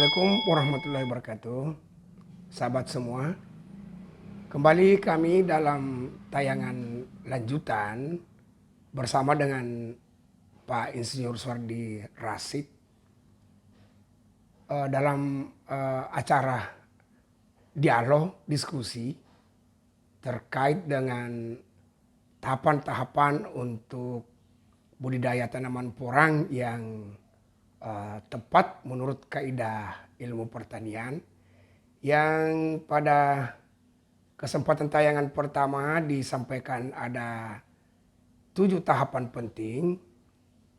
Assalamualaikum warahmatullahi wabarakatuh. Sahabat semua, kembali kami dalam tayangan lanjutan bersama dengan Pak Insinyur Suwardi Rasid dalam acara dialog diskusi terkait dengan tahapan-tahapan untuk budidaya tanaman porang yang tepat menurut kaidah ilmu pertanian, yang pada kesempatan tayangan pertama disampaikan ada 7 tahapan penting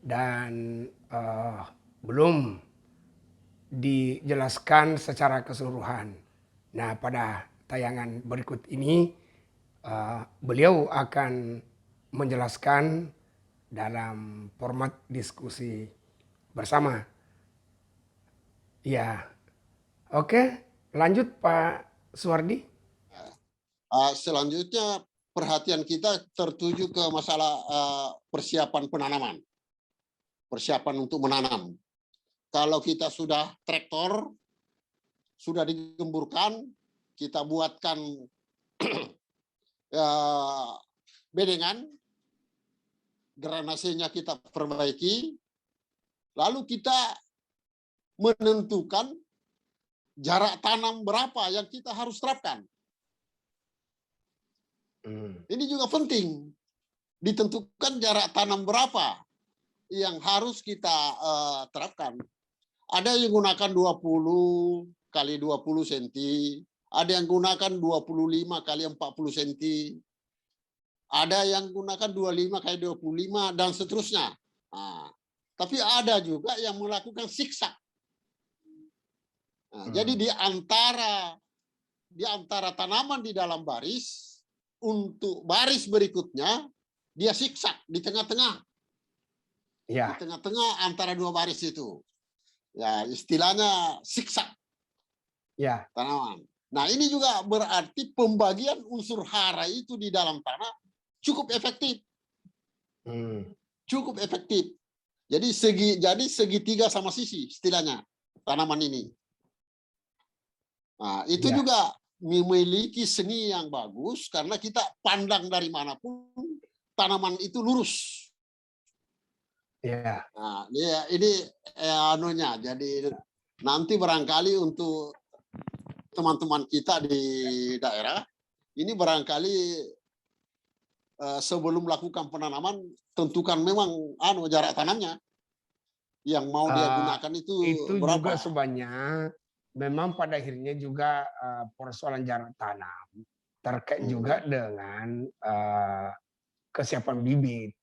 dan belum dijelaskan secara keseluruhan. Nah, pada tayangan berikut ini beliau akan menjelaskan dalam format diskusi bersama. Ya, oke, lanjut Pak Suwardi. Selanjutnya perhatian kita tertuju ke masalah persiapan penanaman, persiapan untuk menanam. Kalau kita sudah traktor, sudah digemburkan, kita buatkan bedengan, drainasenya kita perbaiki, lalu kita menentukan jarak tanam berapa yang kita harus terapkan. Ini juga penting, ditentukan jarak tanam berapa yang harus kita terapkan. Ada yang gunakan 20 kali 20 cm, ada yang gunakan 25 kali 40 cm, ada yang gunakan 25 kali 25 dan seterusnya. Tapi ada juga yang melakukan siksak. Jadi di antara tanaman di dalam baris, untuk baris berikutnya dia siksak di tengah-tengah. Ya. Di tengah-tengah antara dua baris itu. Ya, istilahnya siksak. Ya. Tanaman. Nah, ini juga berarti pembagian unsur hara itu di dalam tanah cukup efektif. Cukup efektif. Jadi segitiga sama sisi istilahnya tanaman ini. Nah, itu juga memiliki seni yang bagus karena kita pandang dari manapun tanaman itu lurus. Ya. Nah, ini anunya. Jadi nanti barangkali untuk teman-teman kita di daerah ini barangkali sebelum melakukan penanaman tentukan memang jarak tanamnya yang mau dia gunakan itu berapa. Juga sebenarnya memang pada akhirnya juga persoalan jarak tanam terkait juga dengan kesiapan bibit.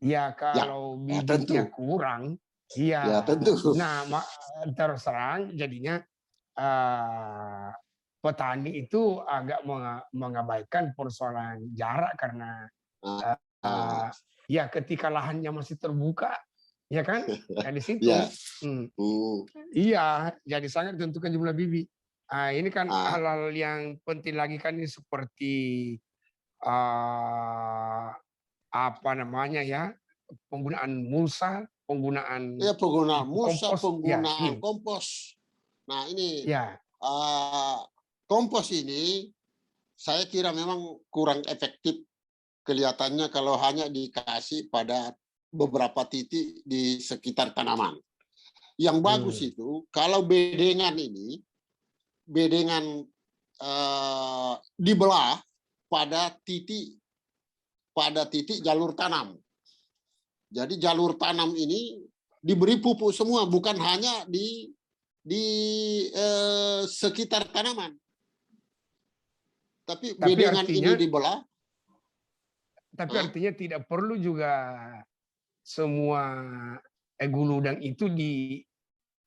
Ya, kalau bibitnya kurang, tentu. Nah, terus terang jadinya petani itu agak mengabaikan persoalan jarak karena ya ketika lahannya masih terbuka, ya kan? Ya di situ. Iya, jadi sangat tentukan jumlah bibit. Ini kan hal-hal yang penting lagi kan, ini seperti apa namanya ya, penggunaan mulsa, penggunaan mulsa, penggunaan kompos. Nah, ini kompos ini saya kira memang kurang efektif kelihatannya kalau hanya dikasih pada beberapa titik di sekitar tanaman. Yang bagus itu kalau bedengan ini dibelah pada titik jalur tanam. Jadi jalur tanam ini diberi pupuk semua, bukan hanya di sekitar tanaman. Tapi bedengan ini dibelah. Tapi artinya tidak perlu juga semua gulu udang itu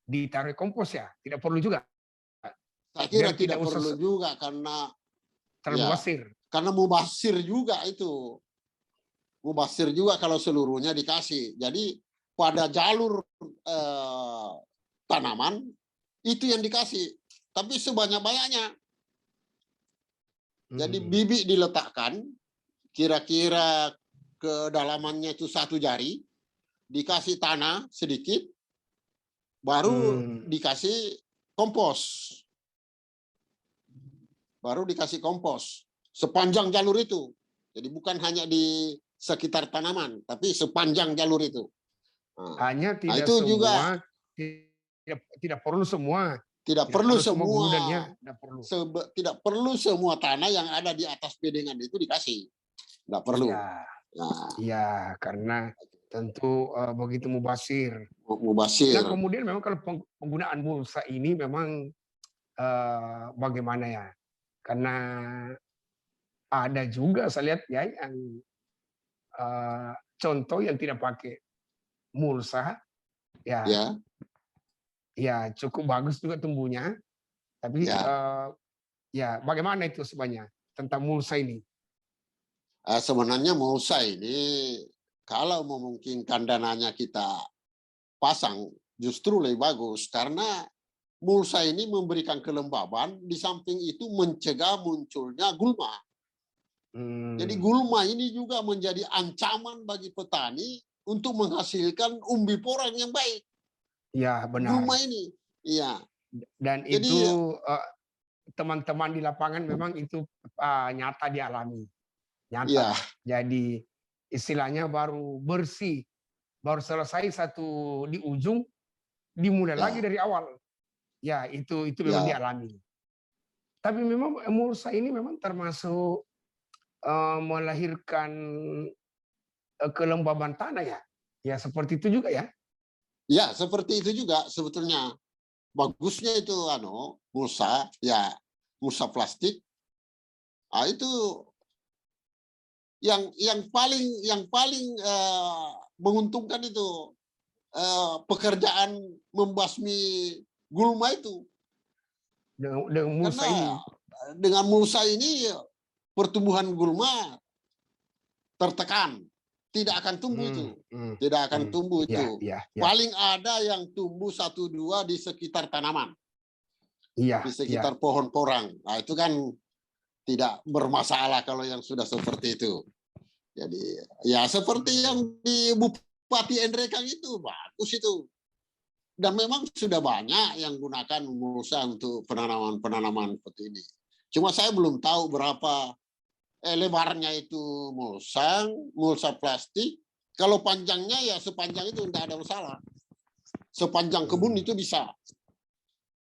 ditaruh kompos ya? Tidak perlu juga? Saya kira tidak perlu juga karena terlalu mubazir. Karena mubazir juga itu. Mubazir juga kalau seluruhnya dikasih. Jadi pada jalur tanaman itu yang dikasih. Tapi sebanyak-banyaknya. Jadi bibit diletakkan, kira-kira kedalamannya itu 1 jari, dikasih tanah sedikit, baru dikasih kompos. Baru dikasih kompos sepanjang jalur itu. Jadi bukan hanya di sekitar tanaman, tapi sepanjang jalur itu. Hanya tidak itu semua, juga tidak perlu semua. tidak perlu semua, tidak perlu semua tanah yang ada di atas bedengan itu dikasih. Tidak perlu. Iya, karena tentu begitu mubasir. Mubasir. Nah, kemudian memang kalau penggunaan mulsa ini memang bagaimana ya? Karena ada juga saya lihat ya yang contoh yang tidak pakai mulsa, ya cukup bagus juga tumbuhnya. Tapi ya bagaimana itu sebenarnya tentang mulsa ini? Sebenarnya mulsa ini kalau memungkinkan dananya kita pasang justru lebih bagus, karena mulsa ini memberikan kelembaban, di samping itu mencegah munculnya gulma. Jadi gulma ini juga menjadi ancaman bagi petani untuk menghasilkan umbi porang yang baik. Ya, benar. Gulma ini. Iya. Dan jadi, itu teman-teman di lapangan memang itu nyata dialami. Nyata. Ya. Jadi istilahnya baru bersih, baru selesai satu di ujung, dimulai lagi dari awal. Ya, itu memang dialami. Tapi memang mulsa ini memang termasuk melahirkan kelembaban tanah ya. Ya seperti itu juga ya. Ya, seperti itu juga sebetulnya. Bagusnya itu mulsa, ya mulsa plastik. Itu yang paling menguntungkan itu pekerjaan membasmi gulma itu. Dengan mulsa ini. Dengan mulsa ini pertumbuhan gulma tertekan, tidak akan tumbuh itu, tidak akan tumbuh itu. Paling ada yang tumbuh 1-2 di sekitar tanaman, di sekitar pohon porang. Nah itu kan tidak bermasalah kalau yang sudah seperti itu. Jadi ya seperti yang di Bupati Endrekang itu bagus itu. Dan memang sudah banyak yang gunakan mulsa untuk penanaman seperti ini. Cuma saya belum tahu berapa lebarnya itu mulsa plastik. Kalau panjangnya ya sepanjang itu tidak ada masalah. Sepanjang kebun itu bisa.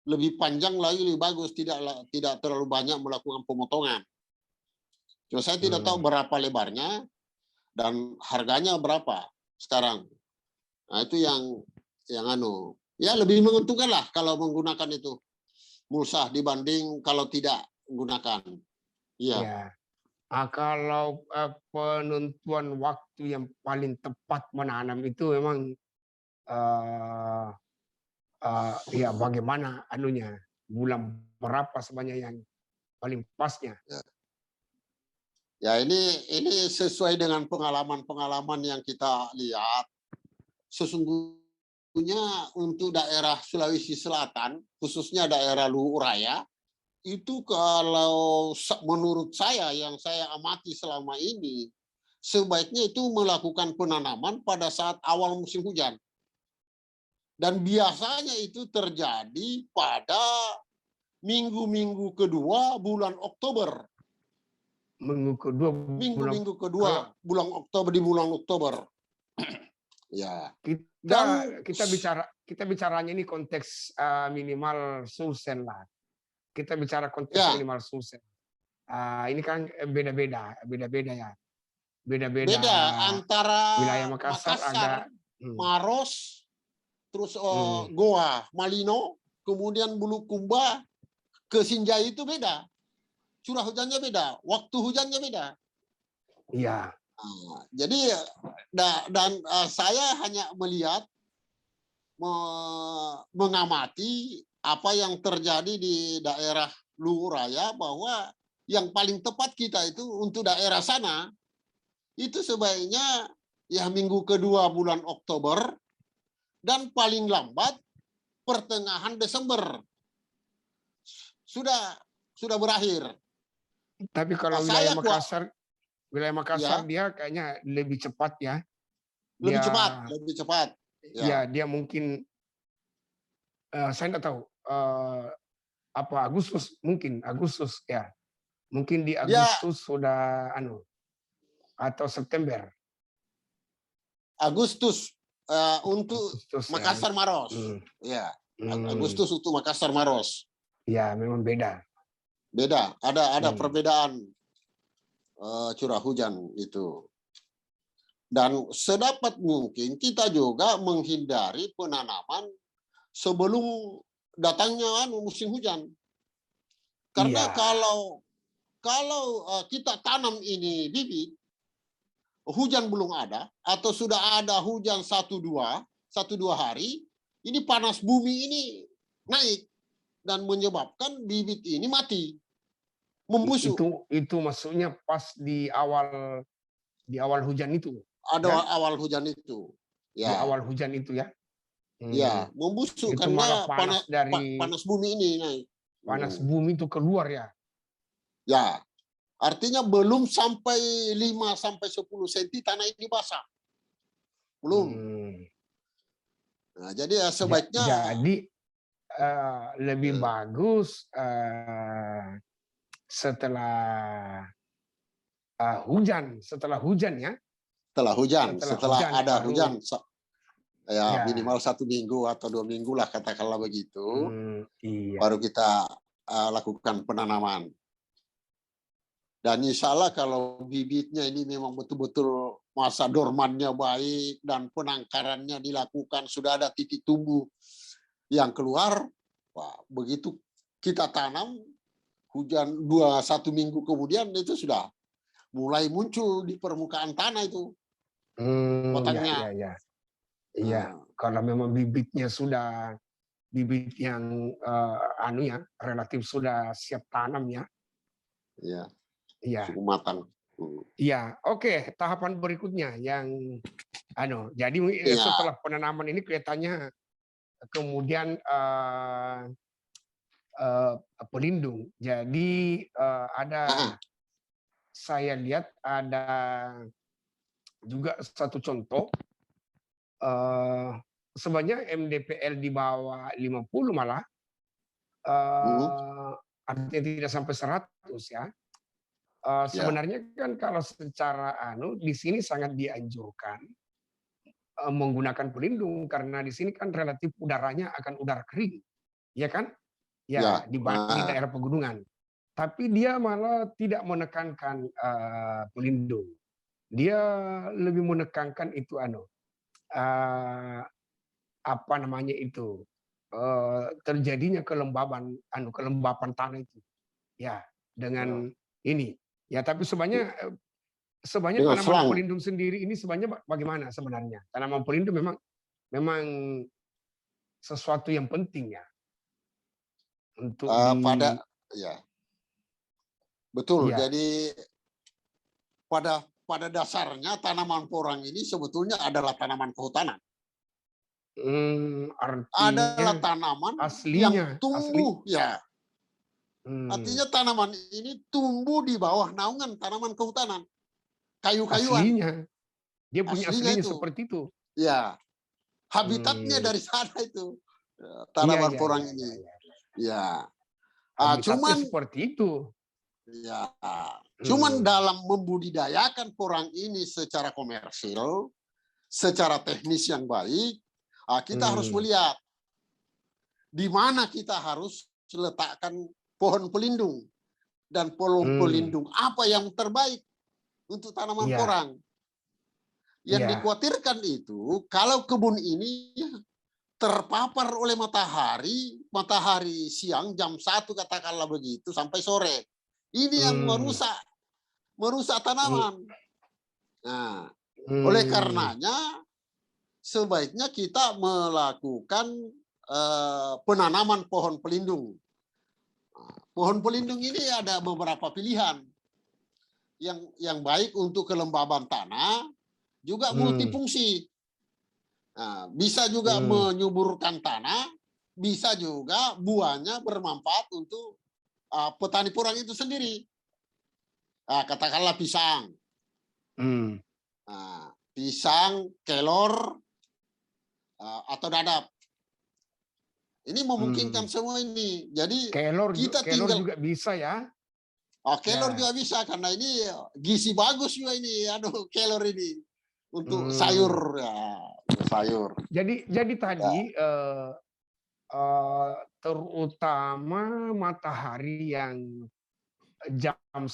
Lebih panjang lagi lebih bagus, tidak terlalu banyak melakukan pemotongan. Cuma saya tidak tahu berapa lebarnya dan harganya berapa sekarang. Nah itu yang ya lebih menguntungkan lah kalau menggunakan itu mulsa dibanding kalau tidak menggunakan. Iya. Kalau penentuan waktu yang paling tepat menanam itu memang ya bagaimana anunya, bulan berapa sebenarnya yang paling pasnya? Ya ini sesuai dengan pengalaman yang kita lihat. Sesungguhnya untuk daerah Sulawesi Selatan, khususnya daerah Luwu Raya, itu kalau menurut saya yang saya amati selama ini, sebaiknya itu melakukan penanaman pada saat awal musim hujan. Dan biasanya itu terjadi pada minggu-minggu kedua bulan Oktober. Minggu-minggu kedua bulan Oktober, di bulan Oktober. Ya. Kita bicaranya ini konteks minimal Sulsel lah. Kita bicara konteks minimal Sulsel. Ini kan beda-beda ya. Beda antara wilayah Makassar ada Maros, terus Goa, Malino, kemudian Bulukumba ke Sinjai itu beda. Curah hujannya beda, waktu hujannya beda. Iya. Jadi dan saya hanya melihat, mengamati apa yang terjadi di daerah Luwu Raya, bahwa yang paling tepat kita itu untuk daerah sana itu sebaiknya ya minggu kedua bulan Oktober dan paling lambat pertengahan Desember sudah berakhir. Tapi kalau wilayah Makassar dia kayaknya lebih cepat ya. Lebih cepat. Ya dia mungkin saya nggak tahu. apa Agustus, mungkin Agustus ya. Mungkin di Ya, Agustus sudah atau September. Agustus untuk Agustus ya. Makassar Maros. Ya, Agustus untuk Makassar Maros. Ya, memang beda. Beda, ada perbedaan curah hujan itu. Dan sedapat mungkin kita juga menghindari penanaman sebelum datangnya musim hujan. Karena kalau kita tanam ini bibit, hujan belum ada atau sudah ada hujan 1-2 hari, ini panas bumi ini naik dan menyebabkan bibit ini mati, membusuk. Itu maksudnya pas di awal hujan itu. Ada ya? awal hujan itu. Ya. Di awal hujan itu ya. Ya, membusuk itu karena dari panas bumi ini naik. Panas bumi itu keluar ya. Ya. Artinya belum sampai 5-10 cm tanah ini basah. Belum. Nah, jadi ya sebaiknya jadi lebih bagus setelah hujan ya. Setelah ada hujan ya minimal 1 minggu atau 2 minggu lah katakanlah begitu. Baru kita lakukan penanaman. Dan insya Allah kalau bibitnya ini memang betul-betul masa dormannya baik dan penangkarannya dilakukan, sudah ada titik tumbuh yang keluar, wah, begitu kita tanam, hujan 1 minggu kemudian itu sudah mulai muncul di permukaan tanah itu batangnya. Iya, kalau memang bibitnya sudah bibit yang relatif sudah siap tanam ya. Iya. Cukup matang. Iya, oke. Tahapan berikutnya yang jadi setelah penanaman ini kelihatannya kemudian pelindung. Jadi saya lihat ada juga satu contoh sebenarnya MDPL di bawah 50 malah artinya tidak sampai 100 ya. Sebenarnya kan kalau secara di sini sangat dianjurkan menggunakan pelindung karena di sini kan relatif udaranya akan udara kering, ya kan? Ya, dibanding daerah pegunungan. Tapi dia malah tidak menekankan pelindung. Dia lebih menekankan itu apa namanya itu terjadinya kelembaban tanah itu. Ya, dengan ini. Ya, tapi sebenarnya tanaman pelindung sendiri ini sebenarnya bagaimana sebenarnya? Tanaman pelindung memang sesuatu yang penting ya untuk betul. Ya. Jadi pada dasarnya tanaman porang ini sebetulnya adalah tanaman kehutanan. Adalah tanaman aslinya, yang tumbuh ya. Artinya tanaman ini tumbuh di bawah naungan tanaman kehutanan. Kayu-kayuan. Aslinya. Dia punya aslinya seperti itu. Ya. Habitatnya dari sana itu. Tanaman porang ini. Ya. Cuman seperti itu. Ya. Cuman dalam membudidayakan porang ini secara komersil, secara teknis yang baik, kita harus melihat di mana kita harus letakkan pohon pelindung dan pohon pelindung apa yang terbaik untuk tanaman porang. Yang dikhawatirkan itu kalau kebun ini terpapar oleh matahari siang jam 1 katakanlah begitu sampai sore. Ini yang merusak tanaman. Nah, oleh karenanya sebaiknya kita melakukan penanaman pohon pelindung. Pohon pelindung ini ada beberapa pilihan yang baik untuk kelembaban tanah, juga multifungsi. Nah, bisa juga menyuburkan tanah, bisa juga buahnya bermanfaat untuk petani porang itu sendiri. Katakanlah pisang. Pisang, kelor, atau dadap. Ini memungkinkan semua ini. Jadi kelor kita tinggal juga bisa ya. kelor juga bisa karena ini gizi bagus juga ini, kelor ini untuk sayur ya, sayur. Jadi tadi terutama matahari yang jam 1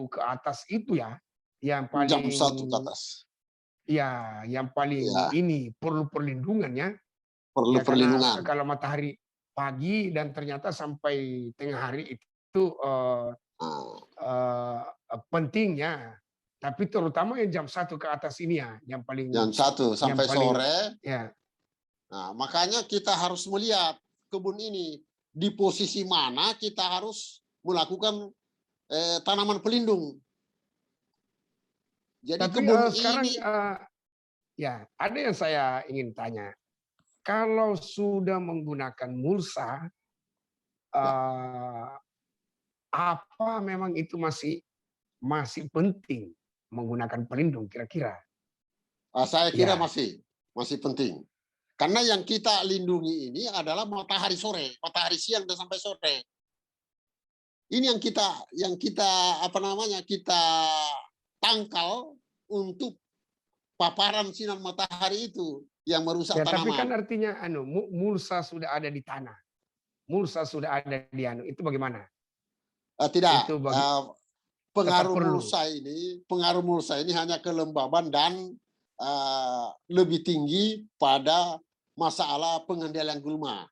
ke atas itu ya, yang Jam paling 1 ke atas. ya, yang paling Ya, ini perlu perlindungan ya. perlu Ya karena perlindungan. kalau matahari pagi dan ternyata sampai tengah hari itu pentingnya. Tapi terutama yang jam 1 ke atas ini ya, yang paling Jam 1 yang sampai paling sore. ya. Nah, makanya kita harus melihat kebun ini di posisi mana kita harus melakukan tanaman pelindung. Jadi Tapi kebun sekarang ini ya ada yang saya ingin tanya. Kalau sudah menggunakan mulsa, ya, apa memang itu masih penting menggunakan pelindung kira-kira? saya kira Ya, masih penting. Karena yang kita lindungi ini adalah matahari sore, matahari siang dan sampai sore. Ini yang kita apa namanya kita tangkal untuk paparan sinar matahari itu yang merusak ya tapi kan tanaman. artinya mulsa sudah ada di tanah, mulsa sudah ada di itu bagaimana? Tidak, Itu tetap pengaruh perlu. mulsa ini hanya kelembaban dan lebih tinggi pada masalah pengendalian gulma.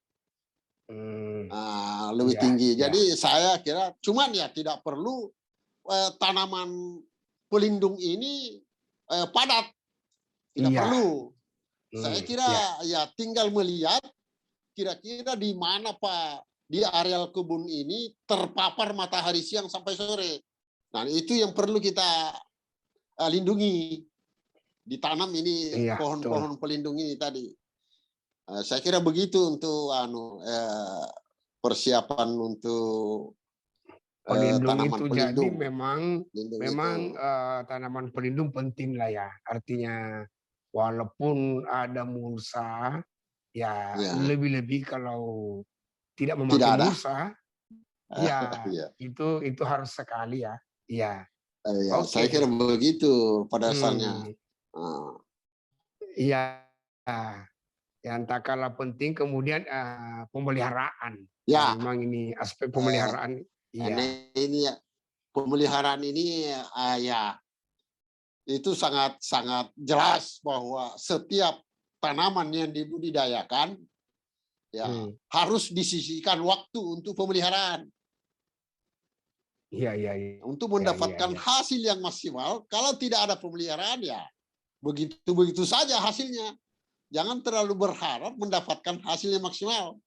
Lebih Ya, tinggi. ya. Jadi saya kira cuman ya tidak perlu tanaman pelindung ini padat. Tidak Iya. perlu. Saya kira Ya. ya tinggal melihat kira-kira di mana Pak di areal kebun ini terpapar matahari siang sampai sore. Nah, itu yang perlu kita lindungi. Ditanam ini Iya, betul. pohon-pohon pelindung ini tadi. Saya kira begitu untuk persiapan untuk Pelindung tanaman itu jadi pelindung. memang Pelindung itu. memang tanaman pelindung penting lah ya. Artinya walaupun ada mulsa, ya Ya, lebih-lebih kalau tidak tidak memakai ada. mulsa, ya Ya, itu harus sekali ya. Iya. ya, saya kira Oke. begitu pada dasarnya. Hmm, iya. Yang tak kalah penting kemudian pemeliharaan. Ya Ya, memang ini aspek eh, pemeliharaan. Iya. ini ya, pemeliharaan ini ya itu sangat sangat jelas bahwa setiap tanaman yang dibudidayakan ya Hmm. harus disisihkan waktu untuk pemeliharaan Iya, iya, iya. untuk Iya, iya, mendapatkan iya. hasil yang maksimal. Kalau tidak ada pemeliharaan ya begitu saja hasilnya. Jangan terlalu berharap mendapatkan hasil yang maksimal.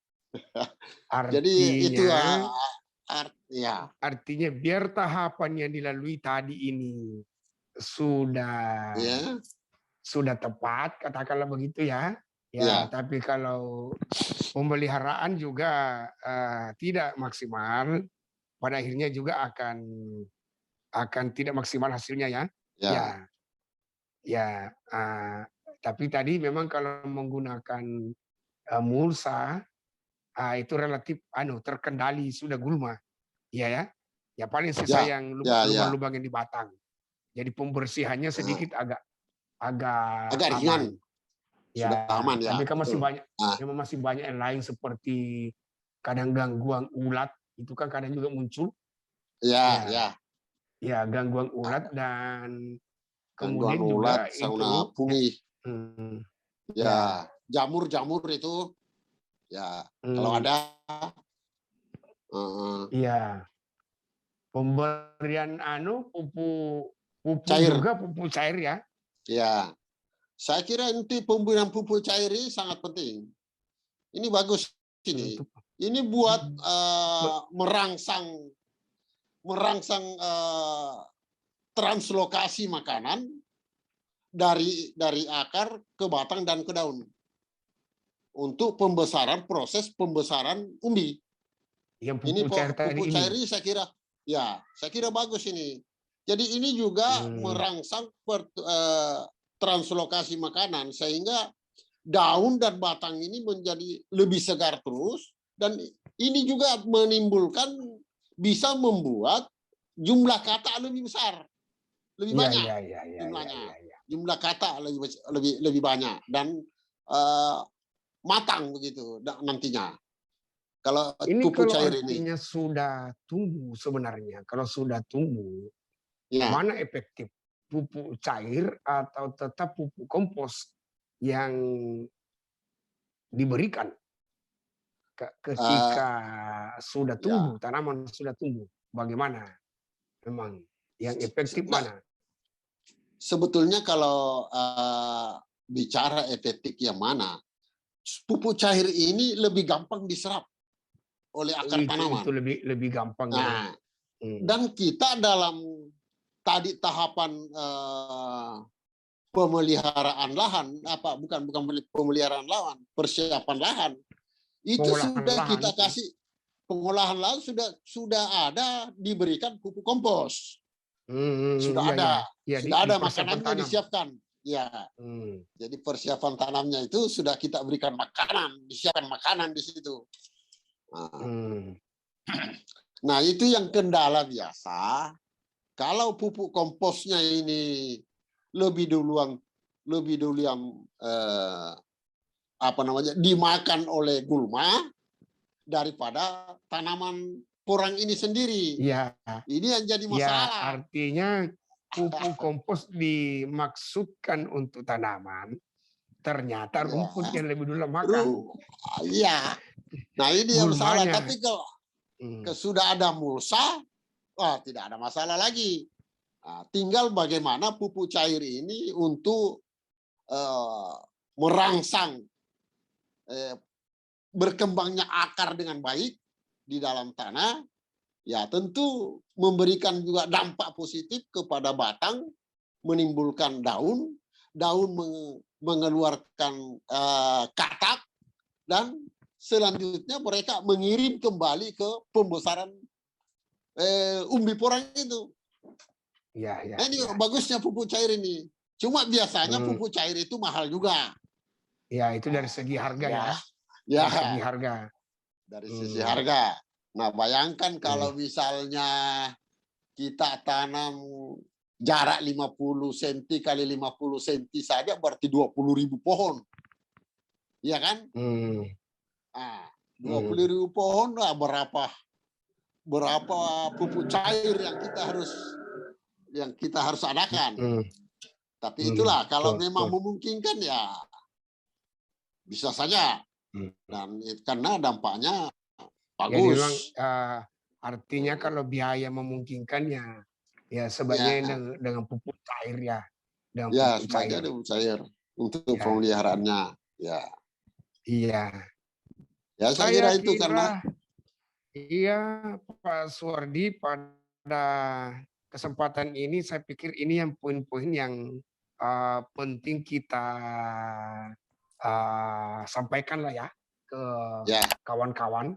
Jadi itu Artinya ya artinya biar tahapan yang dilalui tadi ini sudah ya sudah tepat, katakanlah begitu ya. Ya, ya tapi kalau pemeliharaan juga tidak maksimal, pada akhirnya juga akan tidak maksimal hasilnya ya. ya Ya, ya. Tapi tadi memang kalau menggunakan mulsa itu relatif terkendali sudah gulma. Iya ya. Ya paling sisa ya yang ya ya lubang-lubang yang di batang. Jadi pembersihannya sedikit agak agak agak ringan, aman. sudah Ya, aman ya tapi kan masih betul. banyak Nah, memang masih banyak yang lain seperti kadang gangguan ulat itu kan kadang juga muncul. ya Ya, ya ya gangguan ulat dan gangguan kemudian ulat, juga sauna itu fungi, hmm, ya ya jamur-jamur itu ya kalau hmm, ada uh, ya pemberian pupuk cair juga pupuk cair ya. ya. Saya kira inti pemberian pupuk cair ini sangat penting. Ini bagus ini. Untuk Ini buat be- merangsang translokasi makanan dari akar ke batang dan ke daun untuk proses pembesaran umbi. yang Ini pupuk cair tadi pupuk ini. cair ini saya kira bagus ini. Jadi ini juga merangsang translokasi makanan sehingga daun dan batang ini menjadi lebih segar terus Dan ini juga menimbulkan, bisa membuat jumlah kata lebih besar, lebih banyak jumlahnya. Jumlah kata lebih banyak dan matang begitu nantinya. Kalau ini pupuk kalau cair artinya ini, sudah tumbuh sebenarnya, kalau sudah tumbuh, ya, mana efektif? Pupuk cair atau tetap pupuk kompos yang diberikan ketika sudah ya. tumbuh, tanaman sudah tumbuh? Bagaimana? Memang yang efektif Nah, mana? sebetulnya kalau bicara efektif yang mana, pupuk cair ini lebih gampang diserap oleh akar tanaman. Itu lebih gampang ya. Nah, dan kita dalam tadi tahapan pemeliharaan lahan, bukan pemeliharaan lahan, persiapan lahan, itu sudah kita kasih pengolahan lahan, sudah ada diberikan pupuk kompos. Sudah ada, sudah ada makanannya disiapkan. Ya, jadi persiapan tanamnya itu sudah kita berikan makanan, disiapkan makanan di situ. Nah, itu yang kendala biasa. Kalau pupuk komposnya ini lebih duluan dimakan oleh gulma daripada tanaman porang ini sendiri. Ya, ini yang jadi masalah. Ya, artinya pupuk kompos dimaksudkan untuk tanaman, ternyata rumput yang lebih dulu makan. Iya. Nah, ini yang masalah. Tapi kalau sudah ada mulsa, tidak ada masalah lagi. Tinggal bagaimana pupuk cair ini untuk merangsang berkembangnya akar dengan baik di dalam tanah. Ya, tentu memberikan juga dampak positif kepada batang, menimbulkan daun mengeluarkan katak, dan selanjutnya mereka mengirim kembali ke pembesaran umbi porang itu. Nah, ini bagusnya pupuk cair ini. Cuma biasanya pupuk cair itu mahal juga. Ya, itu dari segi harga ya. Dari segi harga. Dari sisi harga. Nah, bayangkan kalau misalnya kita tanam jarak 50 cm kali 50 cm saja berarti 20.000 pohon. Iya kan? 20.000 pohon lah, berapa pupuk cair yang kita harus adakan. Tapi itulah, kalau memang memungkinkan ya bisa saja. Dan karena dampaknya bagus. Jadi memang artinya kalau biaya memungkinkannya, ya sebaiknya dengan pupuk cair ya. Dengan pupuk cair untuk pemeliharaannya. Ya. Iya. Ya, saya kira itu karena. Iya, Pak Suwardi, pada kesempatan ini saya pikir ini yang poin-poin yang penting kita sampaikan lah ya ke kawan-kawan.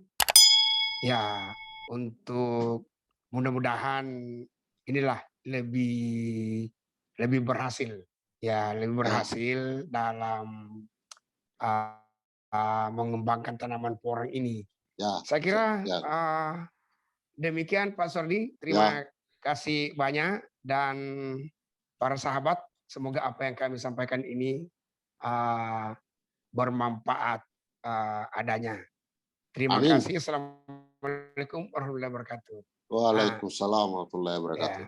Ya, untuk mudah-mudahan inilah lebih berhasil. Ya, lebih berhasil dalam mengembangkan tanaman porang ini. Saya kira demikian Pak Suwardi. Terima kasih banyak, dan para sahabat, semoga apa yang kami sampaikan ini bermanfaat adanya. Terima kasih. Assalamualaikum warahmatullahi wabarakatuh. Waalaikumsalam warahmatullahi wabarakatuh.